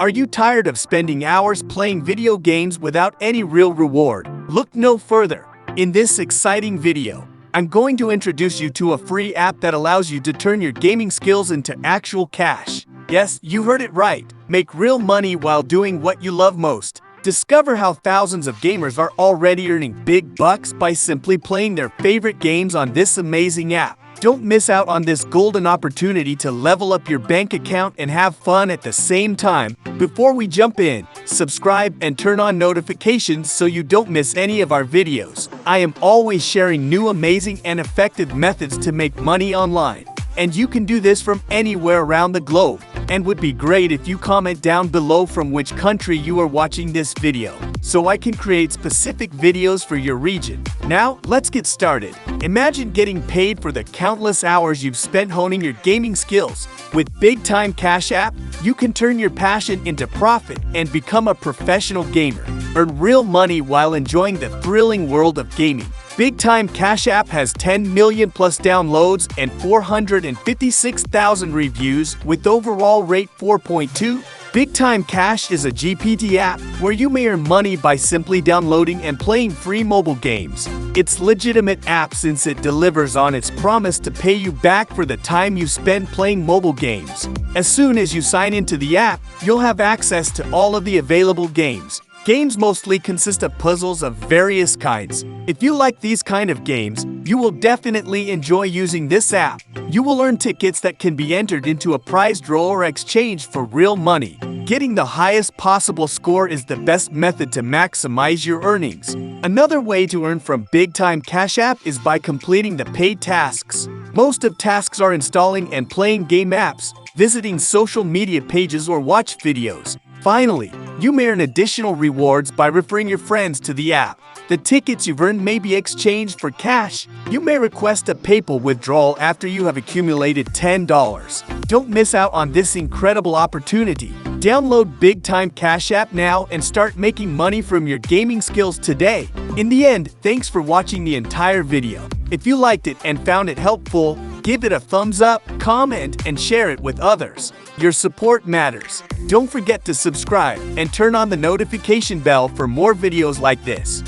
Are you tired of spending hours playing video games without any real reward? Look no further. In this exciting video, I'm going to introduce you to a free app that allows you to turn your gaming skills into actual cash. Yes, you heard it right. Make real money while doing what you love most. Discover how thousands of gamers are already earning big bucks by simply playing their favorite games on this amazing app. Don't miss out on this golden opportunity to level up your bank account and have fun at the same time. Before we jump in, subscribe and turn on notifications so you don't miss any of our videos. I am always sharing new amazing and effective methods to make money online. And you can do this from anywhere around the globe. And would be great if you comment down below from which country you are watching this video, so I can create specific videos for your region. Now, let's get started. Imagine getting paid for the countless hours you've spent honing your gaming skills. With Big Time Cash App, you can turn your passion into profit and become a professional gamer. Earn real money while enjoying the thrilling world of gaming. Big Time Cash App has 10 million plus downloads and 456,000 reviews with overall rate 4.2. Big Time Cash is a GPT app where you may earn money by simply downloading and playing free mobile games. It's a legitimate app since it delivers on its promise to pay you back for the time you spend playing mobile games. As soon as you sign into the app, you'll have access to all of the available games. Games mostly consist of puzzles of various kinds. If you like these kind of games, you will definitely enjoy using this app. You will earn tickets that can be entered into a prize draw or exchanged for real money. Getting the highest possible score is the best method to maximize your earnings. Another way to earn from Big Time Cash App is by completing the paid tasks. Most of tasks are installing and playing game apps, visiting social media pages or watch videos. Finally, you may earn additional rewards by referring your friends to the app. The tickets you've earned may be exchanged for cash. You may request a PayPal withdrawal after you have accumulated $10. Don't miss out on this incredible opportunity. Download Big Time Cash App now and start making money from your gaming skills today. In the end, thanks for watching the entire video. If you liked it and found it helpful, give it a thumbs up, comment, and share it with others. Your support matters. Don't forget to subscribe and turn on the notification bell for more videos like this.